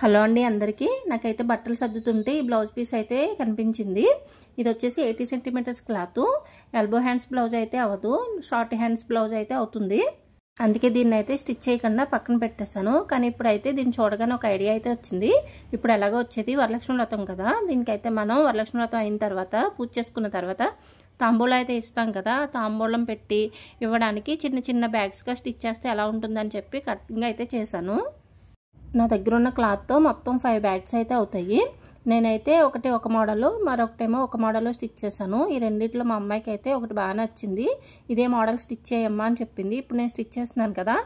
Hello అండి అందరికీ. నాకైతే బట్టలు సర్దుతుంటే ఈ బ్లౌజ్ పీస్ అయితే కనిపించింది. ఇది వచ్చేసి 80 centimetres cloth. Elbow hands blouse అయితే అవ్వదు, షార్ట్ హ్యాండ్స్ బ్లౌజ్ అయితే అవుతుంది. అందుకే దీన్ని అయితే స్టిచ్ చేయకుండా పక్కన పెట్టేశాను. కానీ ఇప్పుడైతే దీన్ని చూడగానే ఒక ఐడియా అయితే వచ్చింది. ఇప్పుడు ఎలాగో వచ్చేది వరలక్ష్మి వ్రతం కదా, దీనికైతే మనం వరలక్ష్మి వ్రతం అయిన తర్వాత పూజ చేసుకున్న తర్వాత తాంబూలం అయితే ఇస్తాం కదా, తాంబూలం పెట్టి ఇవ్వడానికి చిన్న చిన్న బ్యాగ్స్గా స్టిచ్ చేస్తే ఎలా ఉంటుందని చెప్పి కటింగ్ అయితే చేశాను. నా దగ్గర ఉన్న క్లాత్తో మొత్తం 5 బ్యాగ్స్ అయితే అవుతాయి. నేనైతే ఒక మోడల్, మరొకటేమో ఒక మోడల్ స్టిచ్ చేశాను. ఈ రెండిట్లో మా అమ్మాయికి అయితే ఒకటి బాగా నచ్చింది. ఇదే మోడల్ స్టిచ్ చేయమ్మా అని చెప్పింది. ఇప్పుడు నేను స్టిచ్ చేస్తున్నాను కదా,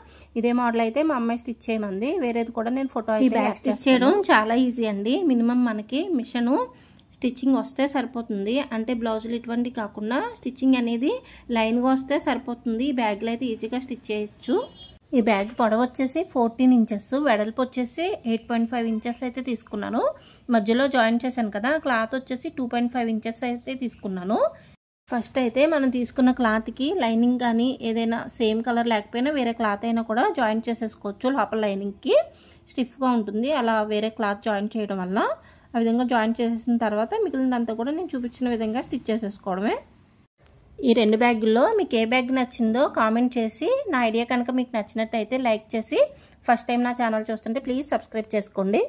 ఇదే మోడల్ అయితే మా అమ్మాయి స్టిచ్ చేయమంది. వేరేది కూడా నేను ఫోటో అయితే బ్యాగ్ స్టిచ్ చేయడం చాలా ఈజీ అండి. మినిమం మనకి మిషను స్టిచ్చింగ్ వస్తే సరిపోతుంది. అంటే బ్లౌజులు ఇటువంటి కాకుండా స్టిచ్చింగ్ అనేది లైన్గా వస్తే సరిపోతుంది. ఈ బ్యాగ్లో అయితే ఈజీగా స్టిచ్ చేయొచ్చు. ఈ బ్యాగ్ పొడవు వచ్చేసి 14 ఇంచెస్, వెడల్పు వచ్చేసి 8.5 ఇంచెస్ అయితే తీసుకున్నాను. మధ్యలో జాయిన్ చేశాను కదా, క్లాత్ వచ్చేసి 2.5 ఇంచెస్ అయితే తీసుకున్నాను. ఫస్ట్ అయితే మనం తీసుకున్న క్లాత్కి లైనింగ్ కానీ ఏదైనా సేమ్ కలర్ లేకపోయినా వేరే క్లాత్ అయినా కూడా జాయిన్ చేసేసుకోవచ్చు. లోపల లైనింగ్కి స్టిఫ్గా ఉంటుంది అలా వేరే క్లాత్ జాయిన్ చేయడం వల్ల. ఆ విధంగా జాయిన్ చేసేసిన తర్వాత మిగిలినంతా కూడా నేను చూపించిన విధంగా స్టిచ్ చేసేసుకోవడమే. ఈ 2 బ్యాగుల్లో మీకు ఏ బ్యాగ్ నచ్చిందో కామెంట్ చేసి, నా ఐడియా కనుక మీకు నచ్చినట్టయితే లైక్ చేసి, ఫస్ట్ టైం నా ఛానల్ చూస్తుంటే ప్లీజ్ సబ్స్క్రైబ్ చేసుకోండి.